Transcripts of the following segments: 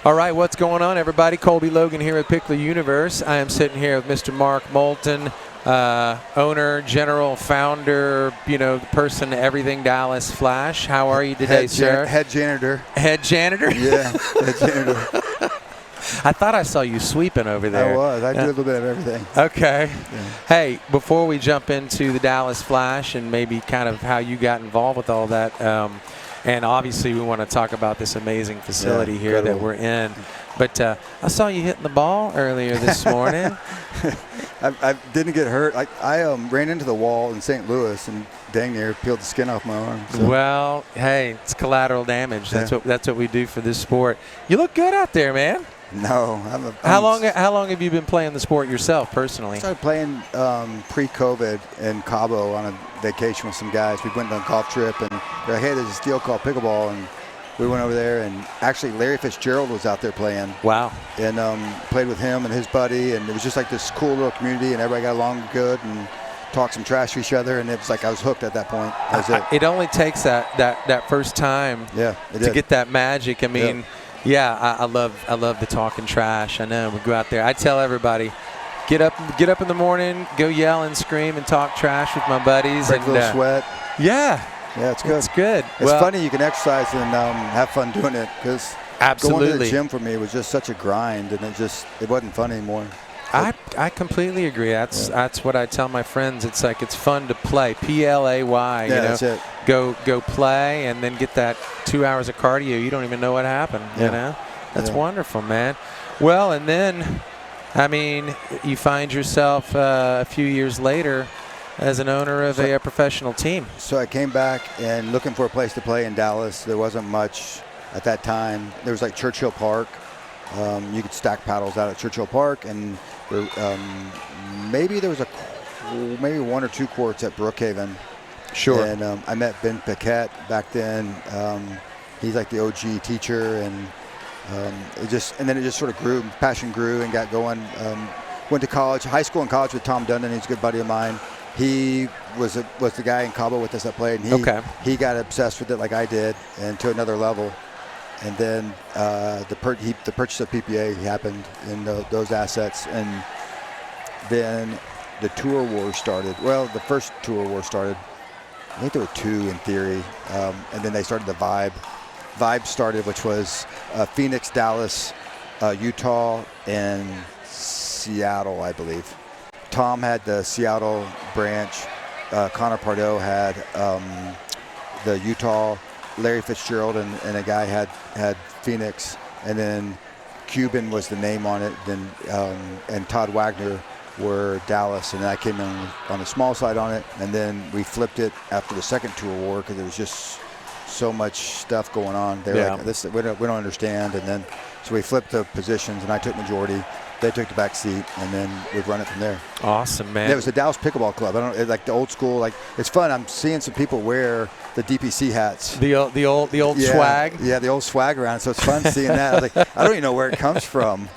All right, what's going on, everybody? Colby Logan here at Pickler Universe. I am sitting here with Mr. Mark Molthan, owner, general, founder, the person, everything Dallas Flash. How are you today, sir? Head janitor. Head janitor? Yeah, head janitor. I thought I saw you sweeping over there. I was. I do a little bit of everything. Okay. Yeah. Hey, before we jump into the Dallas Flash and maybe kind of how you got involved with all that, and obviously we want to talk about this amazing facility here that we're in. But I saw you hitting the ball earlier this morning. I didn't get hurt. I ran into the wall in St. Louis and dang near peeled the skin off my arm. So. Well, hey, it's collateral damage. That's what we do for this sport. You look good out there, man. No, How long have you been playing the sport yourself personally? I started playing pre-COVID in Cabo on a vacation with some guys. We went on a golf trip, and they're like, hey, there's this deal called pickleball, and we went over there, and actually Larry Fitzgerald was out there playing. Wow. And played with him and his buddy, and it was just like this cool little community, and everybody got along good and talked some trash to each other, and it was like I was hooked at that point. That was it. It only takes that first time to get that magic. I mean, I love the talking trash. I know. We go out there. I tell everybody, get up in the morning, go yell and scream and talk trash with my buddies. Break a little sweat. Yeah. Yeah, it's good. It's good. It's funny you can exercise and have fun doing it, because absolutely going to the gym for me was just such a grind, and it wasn't fun anymore. I completely agree. That's what I tell my friends. It's like it's fun to play. PLAY. Yeah, that's it. Go play and then get that 2 hours of cardio. You don't even know what happened. Yeah. You know, that's wonderful, man. Well, and then, I mean, you find yourself a few years later as an owner of a professional team. So I came back and looking for a place to play in Dallas. There wasn't much at that time. There was like Churchill Park. You could stack paddles out at Churchill Park, and maybe there was maybe 1 or 2 courts at Brookhaven. Sure. And I met Ben Paquette back then. He's like the OG teacher, and it just sort of grew. Passion grew and got going. Went to college, high school and college with Tom Dundon. He's a good buddy of mine. He was the guy in Cabo with us that played, and he got obsessed with it like I did, and to another level. And then the purchase of PPA happened in those assets, and then the tour war started. Well, the first tour war started. I think there were 2 in theory, and then they started the Vibe. Vibe started, which was Phoenix, Dallas, Utah, and Seattle, I believe. Tom had the Seattle branch. Connor Pardo had the Utah. Larry Fitzgerald and a guy had Phoenix, and then Cuban was the name on it. Then and Todd Wagner were Dallas, and I came in on the small side on it. And then we flipped it after the second tour war because there was just so much stuff going on. They were like, "This we don't understand." And then so we flipped the positions, and I took majority. They took the back seat, and then we'd run it from there. Awesome, man. And it was the Dallas Pickleball Club. Like the old school. Like it's fun. I'm seeing some people wear the DPC hats. The old swag. Yeah, the old swag around. So it's fun seeing that. I was like, I don't even know where it comes from.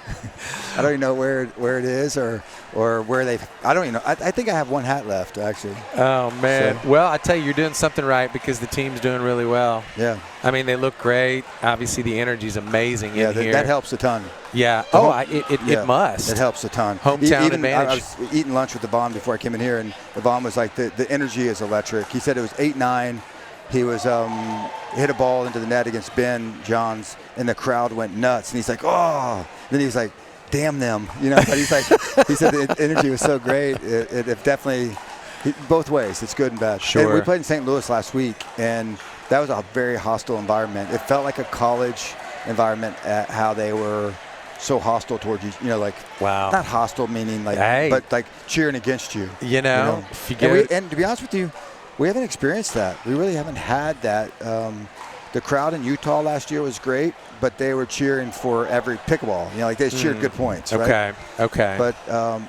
I don't even know where it is or where they. I don't even know. I think I have 1 hat left actually. Oh man. So, well, I tell you, you're doing something right because the team's doing really well. Yeah. I mean, they look great. Obviously, the energy's amazing in here. That helps a ton. Yeah. It must. It helps a ton. Hometown advantage. I was eating lunch with Yvonne before I came in here, and Yvonne was like, the energy is electric. He said it was 8-9. He was hit a ball into the net against Ben Johns, and the crowd went nuts. And he's like, oh. Then he was like, damn them. But he's like, he said the energy was so great. It definitely, both ways. It's good and bad. Sure. And we played in St. Louis last week, and that was a very hostile environment. It felt like a college environment at how they were so hostile towards you. Wow. Not hostile meaning but like cheering against you. And to be honest with you, we haven't experienced that. We really haven't had that. The crowd in Utah last year was great, but they were cheering for every pickleball. They just cheered good points, right? Okay. But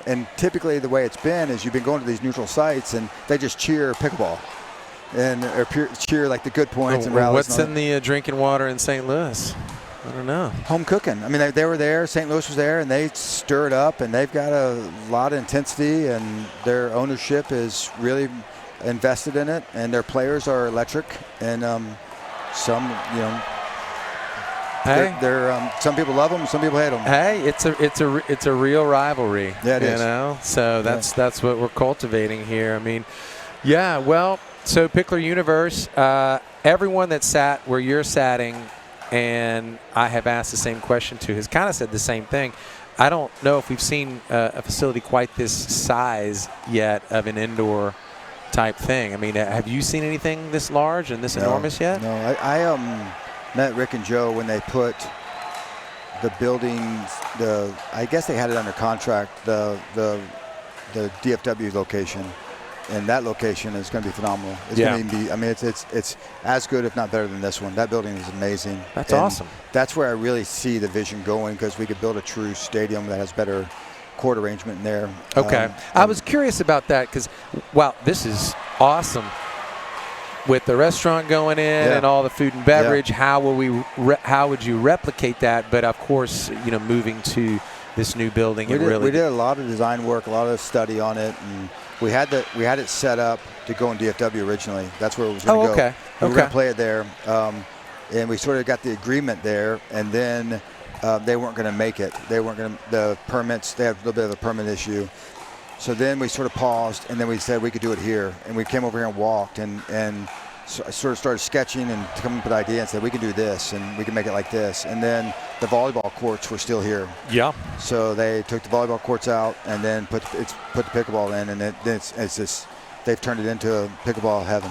and typically the way it's been is you've been going to these neutral sites and they just cheer pickleball, or cheer like the good points and rallies. What's in the drinking water in St. Louis? I don't know. Home cooking. I mean, they were there. St. Louis was there, and they stir it up, and they've got a lot of intensity, and their ownership is really invested in it, and their players are electric, and some They're some people love them, some people hate them. Hey, it's a real rivalry. Yeah, it is. You know, so that's what we're cultivating here. I mean, yeah. Well, so Pickler Universe, everyone that sat where you're sitting, and I have asked the same question to, has kind of said the same thing. I don't know if we've seen a facility quite this size yet of an indoor type thing. I mean, have you seen anything this large and this enormous yet? No, I met Rick and Joe when they put the buildings. I guess they had it under contract. The DFW location, and that location is going to be phenomenal. It's going to be. I mean, it's as good, if not better, than this one. That building is amazing. That's awesome. That's where I really see the vision going, because we could build a true stadium that has better court arrangement in there. Okay. I was curious about that, because, wow, this is awesome. With the restaurant going in and all the food and beverage, how would you replicate that? But of course, you know, moving to this new building, we did a lot of design work, a lot of study on it, and we had it set up to go in DFW originally. That's where it was going to go. We were going to play it there, and we sort of got the agreement there, and then they weren't going to make it. They weren't going to, the permits. They had a little bit of a permit issue. So then we sort of paused, and then we said we could do it here. And we came over here and walked, and so I sort of started sketching and coming up with an idea and said we can do this, and we can make it like this. And then the volleyball courts were still here. Yeah. So they took the volleyball courts out and then put the pickleball in, and it's just, they've turned it into pickleball heaven.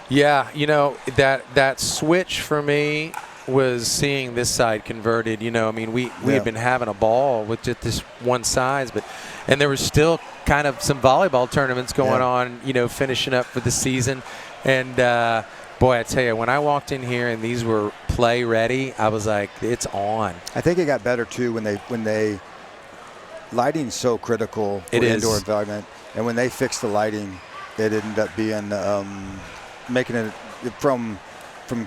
Yeah, you know, that switch for me was seeing this side converted. You know, I mean, we had been having a ball with just this one size, and there was still kind of some volleyball tournaments going on, you know, finishing up for the season. And boy, I tell you, when I walked in here and these were play ready, I was like, it's on. I think it got better too when they lighting's so critical for indoor environment, and when they fixed the lighting, it ended up being making it from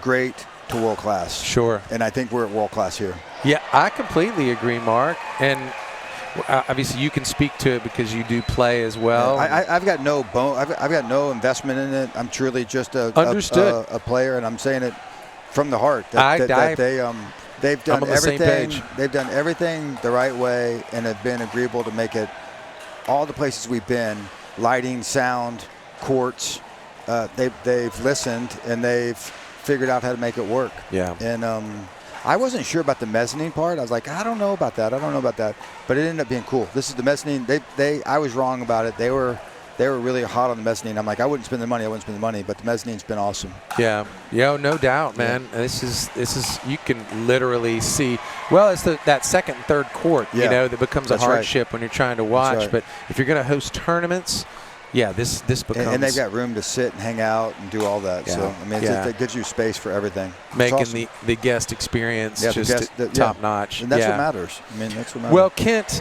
great to world class. Sure. And I think we're at world class here. Yeah, I completely agree, Mark. And obviously you can speak to it because you do play as well. I've got no I've got no investment in it. I'm truly just a player, and I'm saying it from the heart. They've done everything. They've done everything the right way and have been agreeable to make it. All the places we've been, lighting, sound, courts, they've listened and they've figured out how to make it work. Yeah. And I wasn't sure about the mezzanine part. I was like, I don't know about that. But it ended up being cool. This is the mezzanine. I was wrong about it. They were really hot on the mezzanine. I'm like, I wouldn't spend the money. But the mezzanine's been awesome. Yeah. Yeah, no doubt, man. Yeah. This is you can literally see. Well, it's that second and third court, you know, that becomes a hardship when you're trying to watch. But if you're going to host tournaments, yeah, this becomes. And they've got room to sit and hang out and do all that. Yeah. So, I mean, it gives you space for everything. Making awesome. the guest experience just top notch. And that's what matters. I mean, that's what matters. Well, Kent,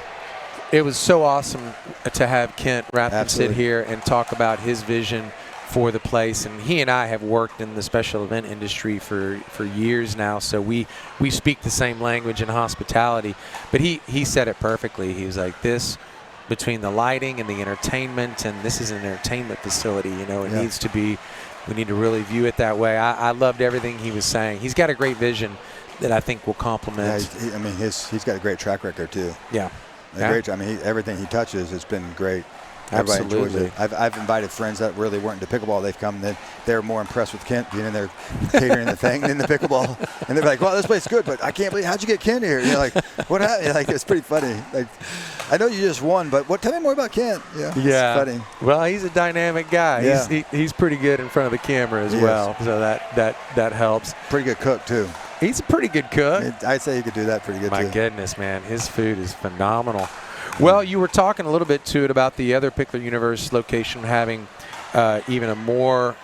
it was so awesome to have Kent Rathman sit here and talk about his vision for the place. And he and I have worked in the special event industry for years now, so we speak the same language in hospitality. But he said it perfectly. He was like, this, between the lighting and the entertainment, and this is an entertainment facility, you know, it needs to be, we need to really view it that way. I loved everything he was saying. He's got a great vision that I think will complement. Yeah, he's got a great track record too. Yeah. Great. I mean, everything he touches has been great. Absolutely. Everybody enjoys it. I've invited friends that really weren't into pickleball. They've come, they're more impressed with Kent being in there catering the thing than the pickleball. And they're like, "Wow, this place is good, but I can't believe, how'd you get Kent here?" You're like, "What happened?" Like, it's pretty funny. Like, I know you just won, but tell me more about Kent. Yeah. It's funny. Well, he's a dynamic guy. Yeah. He's pretty good in front of the camera as well. So that helps. Pretty good cook too. He's a pretty good cook. I'd say he could do that pretty good too. My goodness, man. His food is phenomenal. Well, you were talking a little bit to it about the other Pickler Universe location having even a more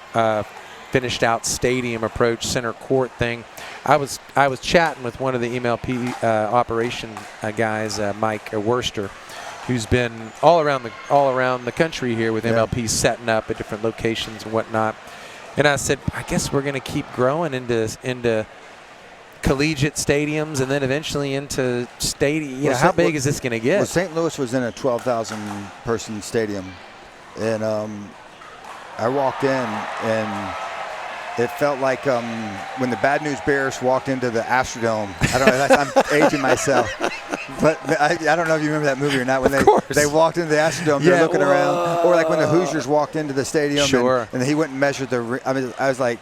finished out stadium approach, center court thing. I was chatting with one of the MLP operation guys, Mike Worster, who's been all around the country here with MLP setting up at different locations and whatnot. And I said, I guess we're going to keep growing into collegiate stadiums and then eventually into stadium. You know, how big is this going to get? Well, St. Louis was in a 12,000 person stadium, and I walked in and It felt like when the Bad News Bears walked into the Astrodome. I don't know. I'm aging myself. But I don't know if you remember that movie or not. When they walked into the Astrodome, they're looking around. Or like when the Hoosiers walked into the stadium. Sure. And he went and measured the – I mean, I was like,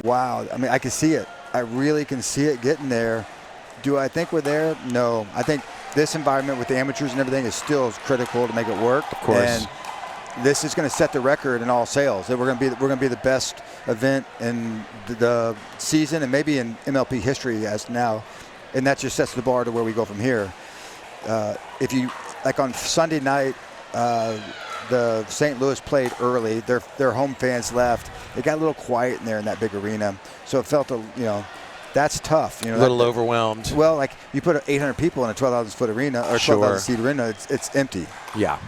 wow. I mean, I can see it. I really can see it getting there. Do I think we're there? No. I think this environment with the amateurs and everything is still critical to make it work. Of course. And this is going to set the record in all sales. We're going to be the best event in the season and maybe in MLP history as now, and that just sets the bar to where we go from here. If you like on Sunday night, the St. Louis played early. Their home fans left. It got a little quiet in there in that big arena, so it felt that's tough. A little overwhelmed. Well, like you put 800 people in a 12,000 foot arena or 12,000 seat arena, it's empty. Yeah.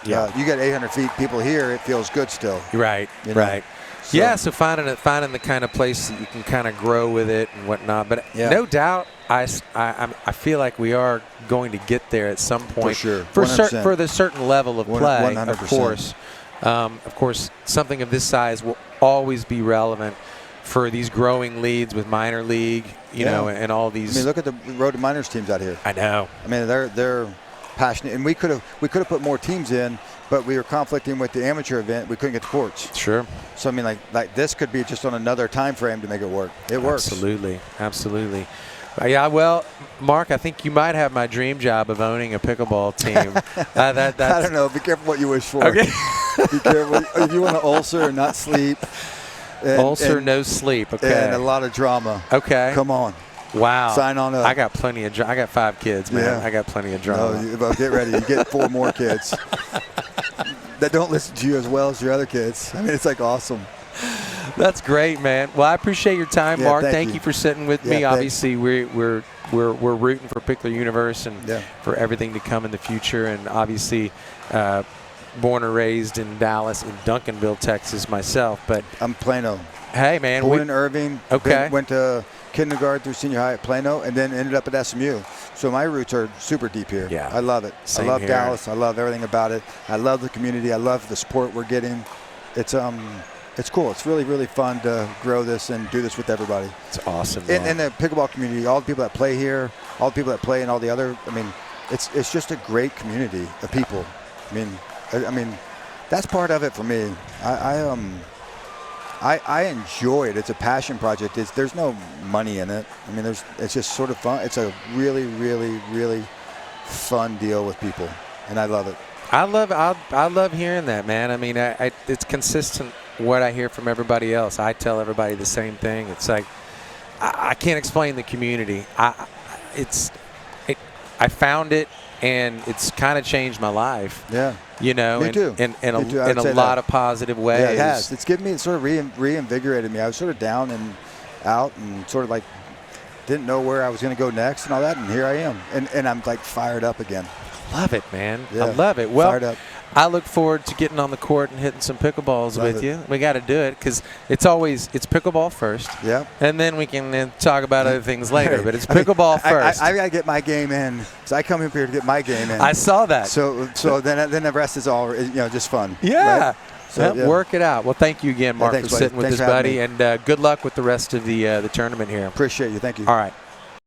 You got 800 feet people here, it feels good still. Right, right. So, so finding the kind of place that you can kind of grow with it and whatnot. But no doubt, I feel like we are going to get there at some point. For sure. For the certain level of play, 100%. Of course, something of this size will always be relevant for these growing leagues with minor league, you know, and all these. I mean, look at the road to minors teams out here. I know. I mean, they're passionate, and we could have put more teams in, but we were conflicting with the amateur event. We couldn't get the courts. Sure. So I mean, like this could be just on another time frame to make it work. It works. Absolutely. Yeah, well, Mark, I think you might have my dream job of owning a pickleball team. That's I don't know. Be careful what you wish for. Okay. Be careful if you want an ulcer and not sleep. No sleep. Okay. And a lot of drama. Okay. Come on. Wow. Sign on up. I got plenty of I got 5 kids, man. Yeah. I got plenty of drama. No, well, get ready. You get 4 more kids that don't listen to you as well as your other kids. I mean, it's like awesome. That's great, man. Well, I appreciate your time, Mark. Thank you for sitting with me. Obviously, we're rooting for Pickler Universe and for everything to come in the future. And obviously, born and raised in Dallas, in Duncanville, Texas, myself. But I'm Plano. Hey, man. Born in Irving. Okay. Went to kindergarten through senior high at Plano, and then ended up at SMU. So my roots are super deep here. Yeah. I love it. I love Dallas. I love everything about it. I love the community. I love the support we're getting. It's cool. It's really, really fun to grow this and do this with everybody. It's awesome. And the pickleball community, all the people that play here, all the people that play in all the other, I mean, it's just a great community of people. I mean, that's part of it for me. I enjoy it. It's a passion project. There's no money in it. I mean, it's just sort of fun. It's a really, really, really fun deal with people, and I love it. I love hearing that, man. I mean, it's consistent what I hear from everybody else. I tell everybody the same thing. It's like I can't explain the community. I found it, and it's kind of changed my life. Yeah. You know, me too. In a lot of positive ways. Yeah, it has. It's given me, it sort of reinvigorated me. I was sort of down and out and sort of like didn't know where I was going to go next and all that, and here I am. And I'm like fired up again. Love it, man. Yeah, I love it. Well, fired up. I look forward to getting on the court and hitting some pickleballs with you. We got to do it because it's pickleball first. Yeah. And then we can talk about other things later. But it's pickleball first. I got to get my game in. So I come up here to get my game in. I saw that. So then the rest is all just fun. Yeah. Right? So, work it out. Well, thank you again, Mark, thanks, for sitting with us, buddy. And good luck with the rest of the tournament here. Appreciate you. Thank you. All right.